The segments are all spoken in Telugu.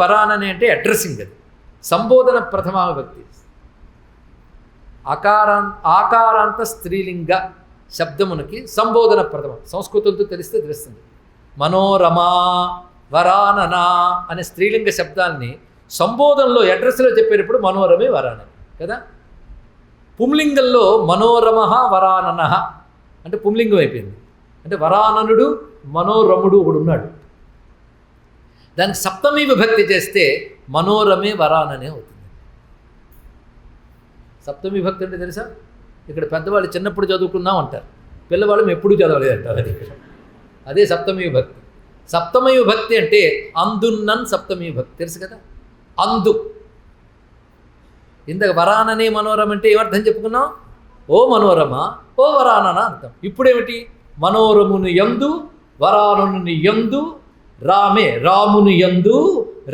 వరాననే అంటే అడ్రస్సింగ్, అది సంబోధన ప్రథమా విభక్తి. ఆకారాంత స్త్రీలింగ శబ్దమునకి సంబోధన ప్రథమం. సంస్కృతంతో తెలిస్తే తెలుస్తుంది. మనోరమా వరాననా అనే స్త్రీలింగ శబ్దాన్ని సంబోధనలో అడ్రస్లో చెప్పేటప్పుడు మనోరమే వరానని కదా. పుంలింగంలో మనోరమ వరానన అంటే పుంలింగం అయిపోయింది. అంటే వరాననుడు మనోరముడు ఒకడు ఉన్నాడు. దానికి సప్తమి విభక్తి చేస్తే మనోరమే వరాననే అవుతుంది. సప్తమి విభక్తి అంటే తెలుసా? ఇక్కడ పెద్దవాళ్ళు చిన్నప్పుడు చదువుకున్నాం అంటారు, పిల్లవాళ్ళు ఎప్పుడూ చదవలేదు అంటారు. అది అదే సప్తమి విభక్తి. సప్తమి విభక్తి అంటే అందున్నన్ సప్తమి విభక్తి తెలుసు కదా. అందు ఇందాక వరాననే మనోరమ అంటే ఏమర్థం చెప్పుకున్నాం? ఓ మనోరమ ఓ వరానన అర్థం. ఇప్పుడేమిటి? మనోరమును యందు వరానను యందు రామే రామును యందు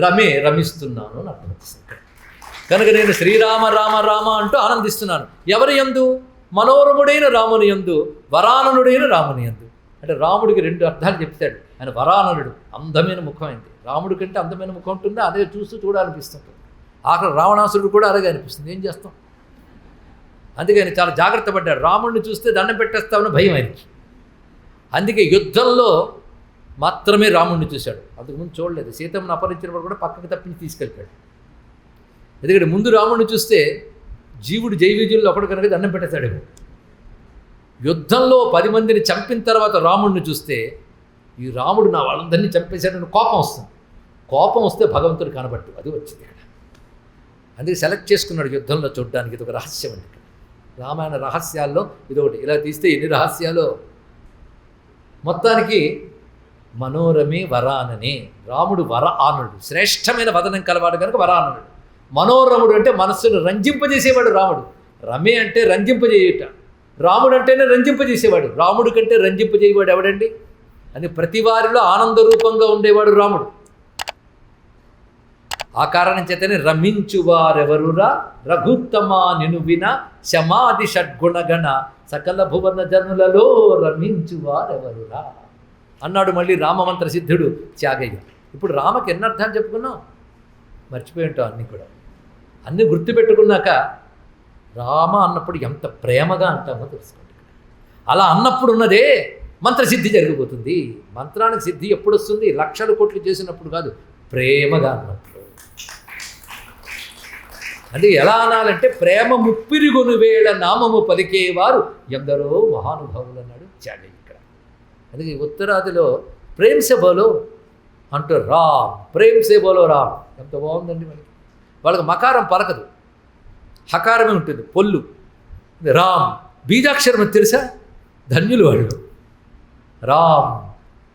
రమే రమిస్తున్నాను అని అర్థం వస్తుంది. కనుక నేను శ్రీరామ రామ రామ అంటూ ఆనందిస్తున్నాను. ఎవరి యందు? మనోరముడైన రాముని యందు, వరాననుడైన రాముని యందు. అంటే రాముడికి రెండు అర్థాలు చెప్తాడు. ఆయన వరాననుడు, అందమైన ముఖం అయింది. రాముడి కంటే అందమైన ముఖం ఉంటుందా? అదే చూస్తూ చూడాలనిపిస్తుంటుంది. ఆఖరి రావణాసురుడు కూడా అలాగే అనిపిస్తుంది. ఏం చేస్తాం? అందుకని చాలా జాగ్రత్త పడ్డాడు. రాముడిని చూస్తే దండం పెట్టేస్తామని భయం ఆయనకి. అందుకే యుద్ధంలో మాత్రమే రాముడిని చూశాడు, అంతకుముందు చూడలేదు. సీతమ్మను అపహరించినప్పుడు కూడా పక్కకి తప్పించి తీసుకెళ్ళిపోయాడు. ఎందుకంటే ముందు రాముడిని చూస్తే జీవుడు జైవిజుల్లో ఒకడు కనుక దండం పెట్టేస్తాడు. యుద్ధంలో 10 మందిని చంపిన తర్వాత రాముడిని చూస్తే ఈ రాముడు నా వాళ్ళందరినీ చంపేశాడని కోపం వస్తుంది. కోపం వస్తే భగవంతుడు కనబట్టు, అది వచ్చింది ఇక్కడ. అందుకే సెలెక్ట్ చేసుకున్నాడు యుద్ధంలో చూడడానికి. ఇది ఒక రహస్యం అండి. ఇక్కడ రామాయణ రహస్యాల్లో ఇది ఒకటి. ఇలా తీస్తే ఎన్ని రహస్యాలు. మొత్తానికి మనోరమే వరాననే. రాముడు వర ఆనుడు, శ్రేష్టమైన వదనం కలవాడు కనుక వరానుడు. మనోరముడు అంటే మనస్సును రంజింపజేసేవాడు రాముడు. రమే అంటే రంజింపజేయుట, రాముడు అంటేనే రంజింపజేసేవాడు. రాముడు కంటే రంజింపజేయవాడు ఎవడండి? అని ప్రతి వారిలో ఆనంద రూపంగా ఉండేవాడు రాముడు. ఆ కారణం చేతనే రమించువారెవరురా రఘుత్తమా నిను విన శమాది షడ్గుణగణ సకల భువన జనులలో రమించువారెవరురా అన్నాడు మళ్ళీ రామమంత్ర సిద్ధుడు త్యాగయ్య. ఇప్పుడు రామకి ఎన్ని అర్థాలు చెప్పుకున్నాం? మర్చిపోయి ఉంటాం అన్నీ కూడా. అన్నీ గుర్తుపెట్టుకున్నాక రామ అన్నప్పుడు ఎంత ప్రేమగా అంటామో తెలుసుకోండి. అలా అన్నప్పుడు ఉన్నదే మంత్రసిద్ధి జరిగిపోతుంది. మంత్రానికి సిద్ధి ఎప్పుడు వస్తుంది? లక్షల కోట్లు చేసినప్పుడు కాదు, ప్రేమగా అన్నప్పుడు. అంటే ఎలా అనాలంటే ప్రేమ ముప్పిరిగొను వేళ నామము పలికేవారు ఎందరో మహానుభావులు అన్నాడు త్యాగయ్య ఇక్కడ. అందుకే ఉత్తరాదిలో ప్రేమ్ సే బోలో అంటూ రామ్, ప్రేమ్ సే బోలో రామ్, ఎంత బాగుందండి. వాళ్ళకి మకారం పలకదు, హకారమే ఉంటుంది, పొల్లు. రామ్ బీజాక్షరం తెలుసా? ధన్యులు వాళ్ళు. రామ్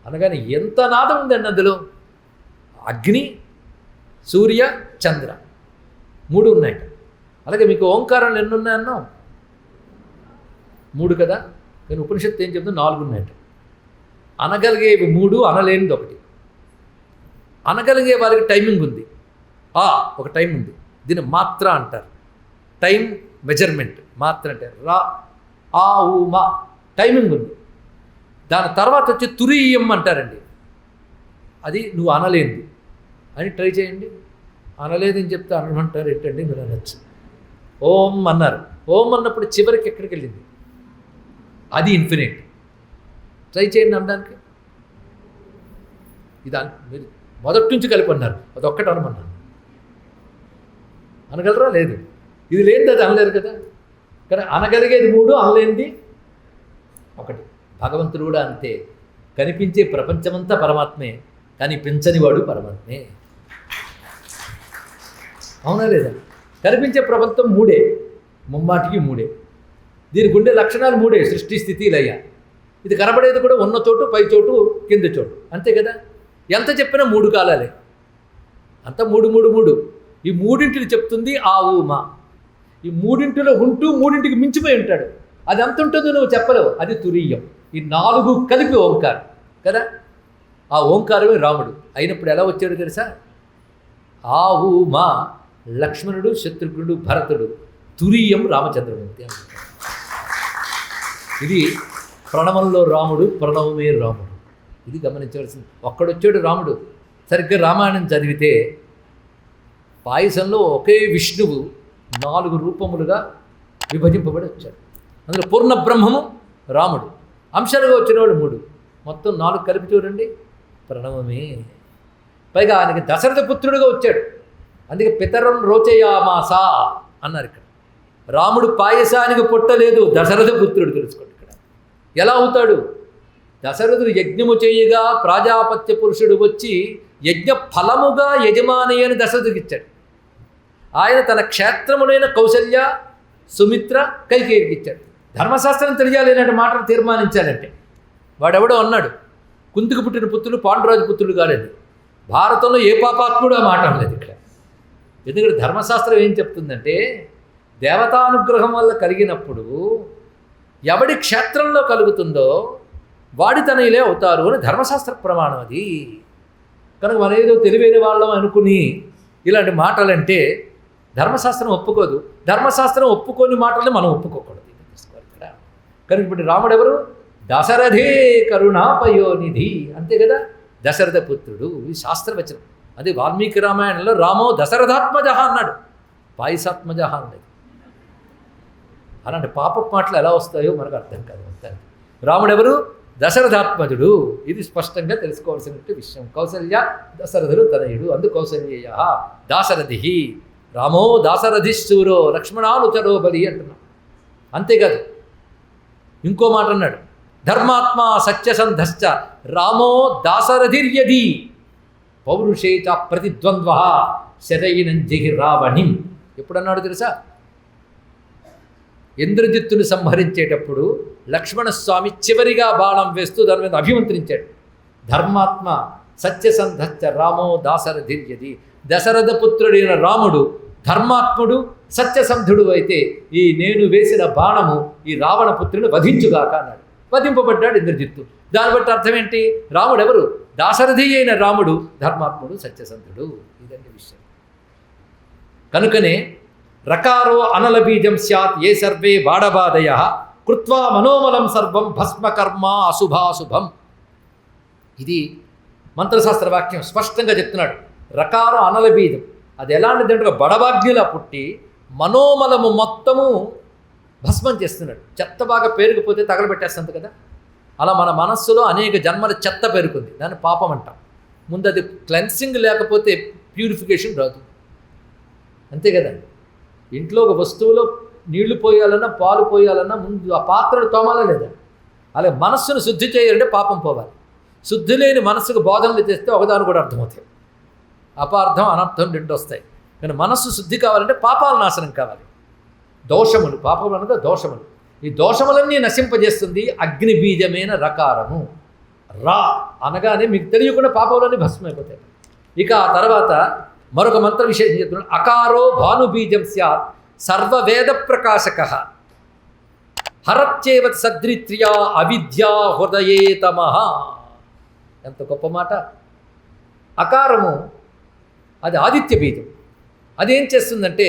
అనగానే ఎంత నాదం ఉందండి అందులో. అగ్ని, సూర్య, చంద్ర 3 ఉన్నాయి. అలాగే మీకు ఓంకారాలు ఎన్ని ఉన్నాయన్నాం? 3 కదా. కానీ ఉపనిషత్తు ఏం చెప్తుంది? 4 ఉన్నాయట. అనగలిగేవి 3, అనలేనిది 1. అనగలిగే వారికి టైమింగ్ ఉంది. ఒక టైం ఉంది. దీన్ని మాత్ర అంటారు. టైం మెజర్మెంట్ మాత్ర అంటారు. రా ఆ ఊ మా టైమింగ్ ఉంది. దాని తర్వాత వచ్చి తురీయం అంటారండి. అది నువ్వు అనలేనిది అని ట్రై చేయండి. అనలేదని చెప్తే అనమంటారు ఏంటండి మీరు అనొచ్చు. ఓం అన్నారు. ఓం అన్నప్పుడు చివరికి ఎక్కడికి వెళ్ళింది? అది ఇన్ఫినిట్. ట్రై చేయండి అనడానికి. ఇది మీరు మొదటి నుంచి కలిపి అన్నారు, అదొక్కటి అనమన్నాను. అనగలరా? లేదు. ఇది లేనిది అది అనలేరు కదా. కానీ అనగలిగేది 3, అనలేనిది 1. భగవంతుడు కూడా అంతే. కనిపించే ప్రపంచమంతా పరమాత్మే, కానీ పెంచనివాడు పరమాత్మే. అవునా లేదా? కనిపించే ప్రపంచం 3, ముమ్మాటికి 3. దీనికి ఉండే లక్షణాలు 3, సృష్టి స్థితి లయ. ఇది కనబడేది కూడా ఉన్న చోటు, పై చోటు, కింద చోటు, అంతే కదా. ఎంత చెప్పినా 3 కాలాలే. అంతా 3 3 3. ఈ 3 చెప్తుంది ఆ ఊ మా. ఈ 3 ఉంటూ 3 మించిపోయి ఉంటాడు. అది ఎంత ఉంటుందో నువ్వు చెప్పలేవు. అది తురీయం. ఈ 4 కలిపి ఓంకారం కదా. ఆ ఓంకారమే రాముడు అయినప్పుడు ఎలా వచ్చాడు తెలుసా? ఆ ఊ మా లక్ష్మణుడు, శత్రుఘ్నుడు, భరతుడు, తురీయం రామచంద్రమూర్తి అంటారు. ఇది ప్రణవంలో రాముడు, ప్రణవమే రాముడు. ఇది గమనించవలసింది. ఒక్కడొచ్చాడు రాముడు. సరిగ్గా రామాయణం చదివితే పాయసంలో ఒకే విష్ణువు 4 రూపములుగా విభజింపబడి వచ్చాడు. అందులో పూర్ణ బ్రహ్మము రాముడు, అంశాలుగా వచ్చిన వాళ్ళు 3, మొత్తం 4 కలిపి చూడండి, ప్రణవమే. పైగా ఆయనకి దశరథ పుత్రుడిగా వచ్చాడు. అందుకే పితరం రోచయామాస అన్నారు. ఇక్కడ రాముడు పాయసానికి పుట్టలేదు, దశరథ పుత్రుడు. తెలుసుకోండి ఇక్కడ ఎలా అవుతాడు. దశరథుడు యజ్ఞము చేయగా ప్రాజాపత్య పురుషుడు వచ్చి యజ్ఞ ఫలముగా యజమాని అని దశరథుడికి ఇచ్చాడు. ఆయన తన క్షేత్రములైన కౌసల్య, సుమిత్ర, కైకేయికి ఇచ్చాడు. ధర్మశాస్త్రం తెలియాలి ఇలాంటి మాటలు తీర్మానించాలంటే. వాడెవడో అన్నాడు, కుంతికి పుట్టిన పుత్రులు పాండురాజు పుత్రులు కాలేదు. భారతంలో ఏ పాపాత్ముడు ఆ మాట అనలేదు ఇక్కడ. ఎందుకంటే ధర్మశాస్త్రం ఏం చెప్తుందంటే, దేవతానుగ్రహం వల్ల కలిగినప్పుడు ఎవడి క్షేత్రంలో కలుగుతుందో వాడి తనయులే అవుతారు అని ధర్మశాస్త్ర ప్రమాణం అది. కనుక మనం ఏదో తెలివైన వాళ్ళం అనుకుని ఇలాంటి మాటలంటే ధర్మశాస్త్రం ఒప్పుకోదు. ధర్మశాస్త్రం ఒప్పుకోని మాటల్ని మనం ఒప్పుకోకూడదు. తీసుకోవాలి ఇక్కడ. కనుక ఇప్పుడు రాముడు ఎవరు? దశరథే కరుణాపయోనిధి, అంతే కదా, దశరథ పుత్రుడు. ఇది శాస్త్రవచనం. అది వాల్మీకి రామాయణంలో రామో దశరథాత్మజ అన్నాడు, పాయసాత్మజ అన్నది. అలాంటి పాప మాటలు ఎలా వస్తాయో మనకు అర్థం కాదు. రాముడు ఎవరు? దశరథాత్మజుడు. ఇది స్పష్టంగా తెలుసుకోవాల్సిన విషయం. కౌసల్య దశరథుడు తనయుడు, అందు కౌసల్యేయ దాశరథి. రామో దాశరథిశూరో లక్ష్మణానుచరో బలి అంటున్నాం. అంతేకాదు ఇంకో మాట అన్నాడు, ధర్మాత్మ సత్యసంధశ్చ రామో దాశరథిర్యది పౌరుషే చ ప్రతిద్వంద్వ శరైనం జహి రావణిం. ఎప్పుడన్నాడు తెలుసా? ఇంద్రజిత్తును సంహరించేటప్పుడు లక్ష్మణస్వామి చివరిగా బాణం వేస్తూ దాని మీద అభిమంత్రించాడు. ధర్మాత్మ సత్యసంధశ్చ రామో దాశరథిర్యది. దశరథ పుత్రుడైన రాముడు ధర్మాత్ముడు, సత్యసంధుడు అయితే ఈ నేను వేసిన బాణము ఈ రావణ పుత్రుని వధించుగాక అన్నాడు. వధింపబడ్డాడు ఇంద్రజిత్తు. దాన్ని బట్టి అర్థం ఏంటి? రాముడు ఎవరు? దాశరథి అయిన రాముడు ధర్మాత్ముడు, సత్యసంధుడు. ఇదండి విషయం. కనుకనే రకారో అనల బీజం స్యాత్ ఏ సర్వే బాడబాదయ కృత్వా మనోమలం సర్వం భస్మకర్మ అశుభాశుభం. ఇది మంత్రశాస్త్ర వాక్యం స్పష్టంగా చెప్తున్నాడు. రకారో అనల బీజం, అది ఎలాంటిదంటే బడబాగ్నిలా పుట్టి మనోమలము మొత్తము భస్మం చేస్తున్నాడు. చెత్త బాగా పేరుకుపోతే తగలబెట్టేస్తుంది కదా, అలా మన మనస్సులో అనేక జన్మల చెత్త పేరుకుంది. దాన్ని పాపం అంటాం. ముందు అది క్లెన్సింగ్ లేకపోతే ప్యూరిఫికేషన్ రాదు. అంతే కదా. ఇంట్లో ఒక వస్తువులో నీళ్లు పోయాలన్నా పాలు పోయాలన్నా ముందు ఆ పాత్రను తోమాలా లేదా? అలాగే మనస్సును శుద్ధి చేయాలంటే పాపం పోవాలి. శుద్ధి లేని మనస్సుకు బోధనలు చేస్తే ఒకదాని కూడా అర్థమవుతాయి. అపార్థం అనర్థం 2 వస్తాయి. కానీ మనస్సు శుద్ధి కావాలంటే పాపాల నాశనం కావాలి. దోషములు, పాపములు అనగా దోషములు. ఈ దోషములన్నీ నశింపజేస్తుంది అగ్ని బీజమైన రకారము. రా అనగానే మీకు తెలియకుండా పాపములన్నీ భస్మైపోతాయి. ఇక ఆ తర్వాత మరొక మంత్ర విశేషం చెప్తున్నాడు. అకారో భానుబీజం స్యాత్ సర్వవేద ప్రకాశక హరత్యేవ సద్రిత్ర్యా అవిద్యా హృదయేతమః. ఎంత గొప్ప మాట. అకారము అది ఆదిత్య బీజం. అదేం చేస్తుందంటే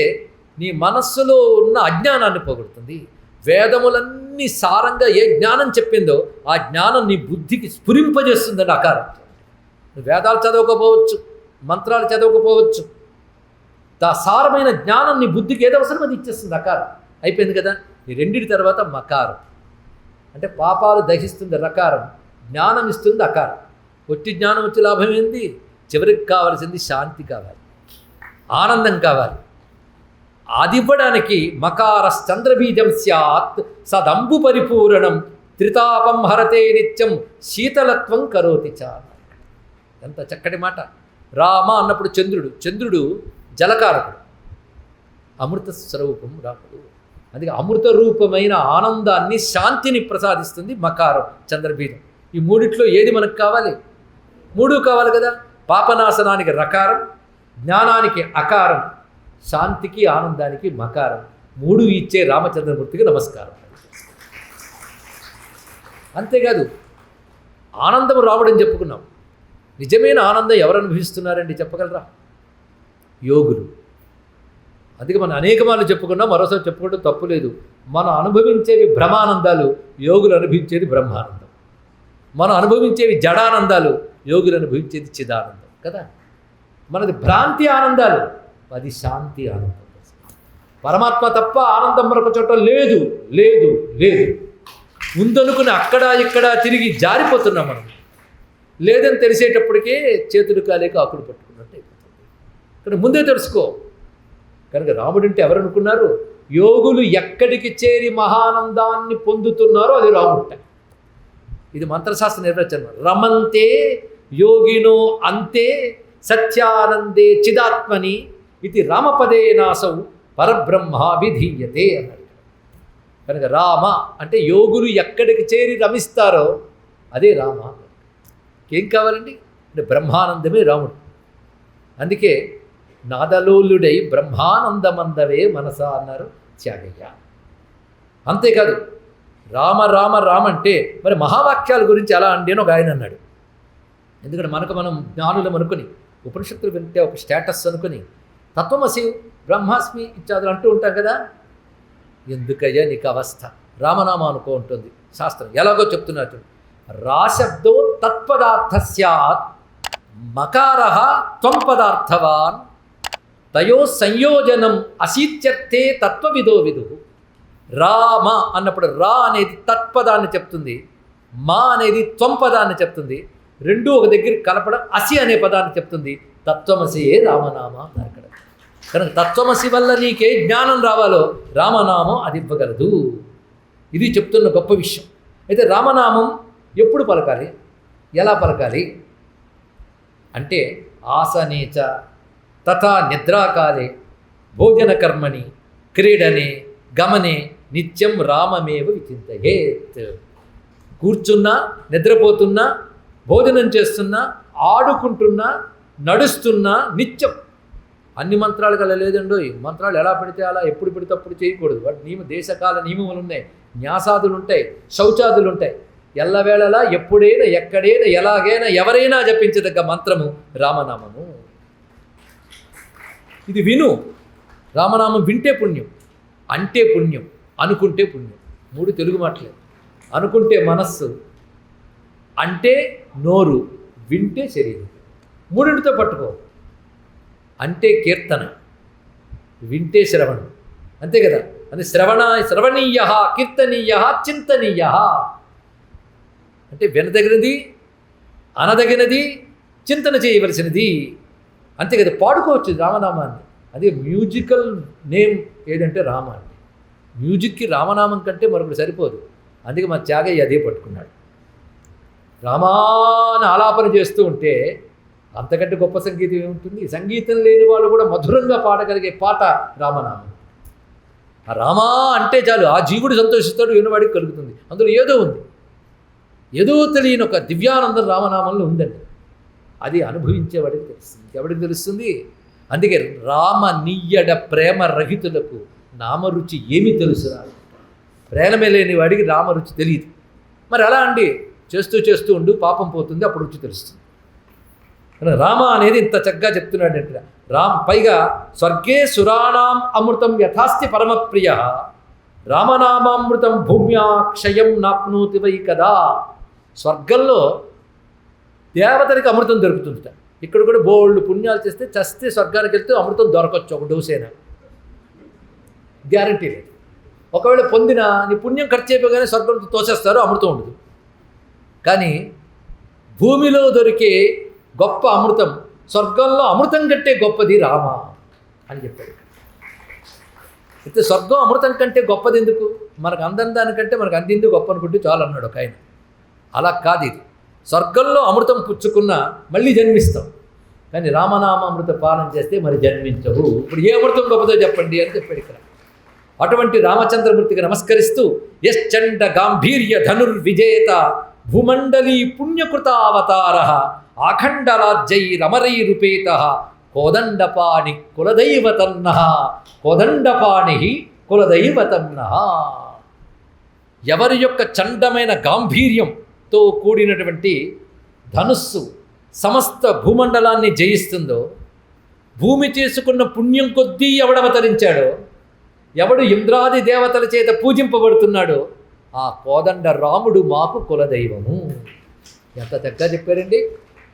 నీ మనస్సులో ఉన్న అజ్ఞానాన్ని పోగొడుతుంది. వేదములన్నీ సారంగా ఏ జ్ఞానం చెప్పిందో ఆ జ్ఞానం నీ బుద్ధికి స్ఫురింపజేస్తుందండి అకారం. వేదాలు చదవకపోవచ్చు, మంత్రాలు చదవకపోవచ్చు, సారమైన జ్ఞానం నీ బుద్ధికి ఏదో అవసరం అది ఇచ్చేస్తుంది. అకారం అయిపోయింది కదా. ఈ రెండింటి తర్వాత మకారం అంటే పాపాలు దహిస్తుంది రకారం, జ్ఞానం ఇస్తుంది అకారం. ఒట్టి జ్ఞానం వచ్చే లాభం ఏంది? చివరికి కావాల్సింది శాంతి కావాలి, ఆనందం కావాలి. అది ఇవ్వడానికి మకారశ్చంద్రబీజం స్యాత్ సదంబు పరిపూరణం త్రితాపం హరతే నిత్యం శీతలత్వం కరోతి చ. ఎంత చక్కటి మాట. రామ అన్నప్పుడు చంద్రుడు జలకారకుడు, అమృత స్వరూపం రాముడు. అందుకే అమృత రూపమైన ఆనందాన్ని, శాంతిని ప్రసాదిస్తుంది మకారం, చంద్రబీజం. ఈ మూడిట్లో ఏది మనకు కావాలి? 3 కావాలి కదా. పాపనాశనానికి రకారం, జ్ఞానానికి అకారం, శాంతికి ఆనందానికి మకారం. 3 ఇచ్చే రామచంద్రమూర్తికి నమస్కారం. అంతేకాదు ఆనందం రావడం చెప్పుకున్నాం. నిజమైన ఆనందం ఎవరు అనుభవిస్తున్నారండి చెప్పగలరా? యోగులు. అందుకే మనం అనేక మార్లు చెప్పుకున్నాం, మరోసారి చెప్పుకోవడం తప్పు లేదు. మనం అనుభవించేవి భ్రమానందాలు, యోగులు అనుభవించేది బ్రహ్మానందం. మనం అనుభవించేవి జడానందాలు, యోగులు అనుభవించేది చిదానందం కదా. మనది భ్రాంతి ఆనందాలు, అది శాంతి ఆనందం. పరమాత్మ తప్ప ఆనందం మరొక చోట లేదు లేదు లేదు. ఉందనుకుని అక్కడ ఇక్కడ తిరిగి జారిపోతున్నాం మనం. లేదని తెలిసేటప్పటికే చేతులు కాలేక ఆకులు పట్టుకున్నట్టు అయిపోతుంది. ఇక్కడ ముందే తెలుసుకో. కనుక రాముడంటే ఎవరనుకున్నారు? యోగులు ఎక్కడికి చేరి మహానందాన్ని పొందుతున్నారో అది రాముట. ఇది మంత్రశాస్త్ర నిర్వచనం. రమంతే యోగినో అంతే సత్యానందే చిదాత్మని ఇది రామపదే నాసౌ పరబ్రహ్మ విధీయతే అన్నాడు. కనుక రామ అంటే యోగులు ఎక్కడికి చేరి రమిస్తారో అదే రామ. ఏం కావాలండి అంటే బ్రహ్మానందమే రాముడు. అందుకే నాదలోలుడై బ్రహ్మానందమందవే మనసా అన్నారు త్యాగయ్య. అంతేకాదు రామ రామ రామ అంటే మరి మహావాక్యాల గురించి ఎలా అండి అని ఒక ఆయన అన్నాడు. ఎందుకంటే మనం జ్ఞానులం అనుకుని ఉపనిషత్తులు వింటే ఒక స్టేటస్ అనుకుని తత్వమసి బ్రహ్మాస్మి ఇత్యాదులు అంటూ ఉంటాం కదా. ఎందుకయ్యా నీకు అవస్థ? రామనామ అనుకో ఉంటుంది శాస్త్రం. ఎలాగో చెప్తున్నట్టు రాశబ్దో తత్పదార్థ స్యాత్ మకారః త్వం పదార్థవాన్ తయో సంయోజనం అసీత్యర్థే తత్వవిదో విదు. రామ అన్నప్పుడు రా అనేది తత్పదాన్ని చెప్తుంది, మా అనేది త్వం పదాన్ని చెప్తుంది. రెండూ ఒక దగ్గర కలపడం అసి అనే పదాన్ని చెప్తుంది. తత్వమసియే రామనామ అన్నారు ఇక్కడ. కనుక తత్వమసి వల్ల నీకే జ్ఞానం రావాలో రామనామం అది ఇవ్వగలదు. ఇది చెప్తున్న గొప్ప విషయం. అయితే రామనామం ఎప్పుడు పలకాలి, ఎలా పలకాలి అంటే ఆసనేచ తథా నిద్రాకాలే భోజన కర్మణి క్రీడనే గమనే నిత్యం రామమేవ విచింతయేత్. కూర్చున్నా, నిద్రపోతున్నా, భోజనం చేస్తున్నా, ఆడుకుంటున్నా, నడుస్తున్నా నిత్యం. అన్ని మంత్రాలు కల లేదండో. ఈ మంత్రాలు ఎలా పెడితే అలా ఎప్పుడు పెడితే అప్పుడు చేయకూడదు. వాటి దేశకాల నియమములు ఉన్నాయి, న్యాసాదులు ఉంటాయి, శౌచాదులు ఉంటాయి. ఎల్లవేళలా ఎప్పుడైనా ఎక్కడైనా ఎలాగైనా ఎవరైనా జపించదగ్గ మంత్రము రామనామము. ఇది విను. రామనామం వింటే పుణ్యం, అంటే పుణ్యం, అనుకుంటే పుణ్యం. 3 తెలుగు మాటలే. అనుకుంటే మనస్సు, అంటే నోరు, వింటే శరీరం. 3తో పట్టుకో. అంటే కీర్తన, వింటే శ్రవణం. అంతే కదా. అది శ్రవణీయ కీర్తనీయ చింతనీయ. అంటే వినదగినది, అనదగినది, చింతన చేయవలసినది. అంతే కదా. పాడుకోవచ్చు రామనామాన్ని. అదే మ్యూజికల్ నేమ్ ఏదంటే రామ అండి. మ్యూజిక్కి రామనామం కంటే మరొకటి సరిపోదు. అందుకే మా త్యాగయ్య అదే పట్టుకున్నాడు. రామాను ఆలాపన చేస్తూ ఉంటే అంతకంటే గొప్ప సంగీతం ఏముంటుంది? సంగీతం లేని వాళ్ళు కూడా మధురంగా పాడగలిగే పాట రామనామం. ఆ రామా అంటే చాలు ఆ జీవుడు సంతోషిస్తాడు, వినవాడికి కలుగుతుంది. అందులో ఏదో ఉంది, ఏదో తెలియని ఒక దివ్యానందం రామనామంలో ఉందండి. అది అనుభవించేవాడికి తెలుస్తుంది. ఎవడికి తెలుస్తుంది? అందుకే రామ నియ్యడ ప్రేమ రహితులకు నామరుచి ఏమి తెలుసురా? ప్రేమే లేని వాడికి రామరుచి తెలియదు. మరి అలా అండి చేస్తూ చేస్తూ ఉండు, పాపం పోతుంది, అప్పుడు రుచి తెలుస్తుంది. రామ అనేది ఇంత చక్కగా చెప్తున్నాడంటే పైగా స్వర్గే సురాణం అమృతం యథాస్తి పరమప్రియ రామనామామృతం భూమ్యా క్షయం నాప్నోతి వై కదా. స్వర్గంలో దేవతలకి అమృతం దొరుకుతుందిట. ఇక్కడ కూడా బోల్డ్ పుణ్యాలు చేస్తే చస్తే స్వర్గానికి వెళ్తే అమృతం దొరకచ్చు, ఒక డోసేనా. గ్యారంటీ లేదు. ఒకవేళ పొందిన నీ పుణ్యం ఖర్చు అయిపోగానే స్వర్గంతో తోసేస్తారు, అమృతం ఉండదు. కానీ భూమిలో దొరికే గొప్ప అమృతం స్వర్గంలో అమృతం కంటే గొప్పది రామ అని చెప్పాడు. అయితే స్వర్గం అమృతం కంటే గొప్పది ఎందుకు? మనకు అందని దానికంటే మనకు అందింది గొప్ప అనుకుంటే చాలు అన్నాడు ఒక ఆయన. అలా కాదు. ఇది స్వర్గంలో అమృతం పుచ్చుకున్నా మళ్ళీ జన్మిస్తాం, కానీ రామనామామృత పాలన చేస్తే మరి జన్మించవు. ఇప్పుడు ఏ అమృతం గొప్పదో చెప్పండి అని చెప్పాడు ఇక్కడ. అటువంటి రామచంద్రమూర్తికి నమస్కరిస్తూ యశ్చండ గాంభీర్య ధనుర్విజేత భూమండలీ పుణ్యకృతావతార ఆఖండరాజ్యైరమరైరుపేత కోదండపాణి కులదైవతన్న కోదండపాణి కులదైవతన్న. ఎవరి యొక్క చండమైన గాంభీర్యంతో కూడినటువంటి ధనుస్సు సమస్త భూమండలాన్ని జయిస్తుందో, భూమి చేసుకున్న పుణ్యం కొద్దీ ఎవడవతరించాడో, ఎవడు ఇంద్రాది దేవతల చేత పూజింపబడుతున్నాడో ఆ కోదండ రాముడు మాకు కులదైవము. ఎంత చక్కగా చెప్పారండి.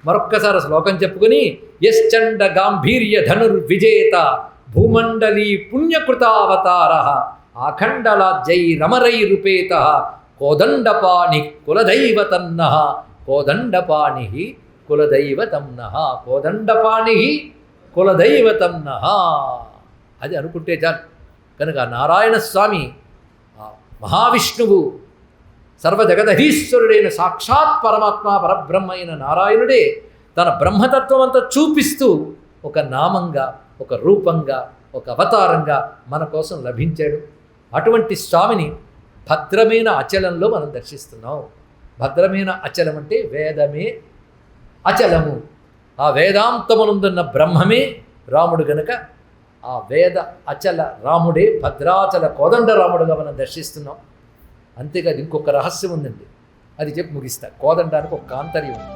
మరొక్కసారి శ్లోకం చెప్పుకొని యశ్చండ గాంభీర్య ధనుర్విజేత భూమండలీ పుణ్యకృతావతార ఆఖండలాజ్జైరమరైరుపేత కోదండపాణి కులదైవతన్న కోదండపాణి కులదైవతమ్న కోదండపాణి కులదైవతమ్న అది అనుకుంటే చాలు. కనుక నారాయణ స్వామి మహావిష్ణువు సర్వజగదహీశ్వరుడైన సాక్షాత్ పరమాత్మ పరబ్రహ్మ అయిన నారాయణుడే తన బ్రహ్మతత్వం అంతా చూపిస్తూ ఒక నామంగా, ఒక రూపంగా, ఒక అవతారంగా మన కోసం లభించాడు. అటువంటి స్వామిని భద్రమైన అచలంలో మనం దర్శిస్తున్నాం. భద్రమైన అచలం అంటే వేదమే అచలము. ఆ వేదాంతమునందున్న బ్రహ్మమే రాముడు గనుక ఆ వేద అచల రాముడే భద్రాచల కోదండ రాముడుగా మనం దర్శిస్తున్నాం. అంతేకాదు ఇంకొక రహస్యం ఉందండి, అది చెప్పి ముగిస్తా. కోదండానికి ఒక ఆంతర్యం ఉంది.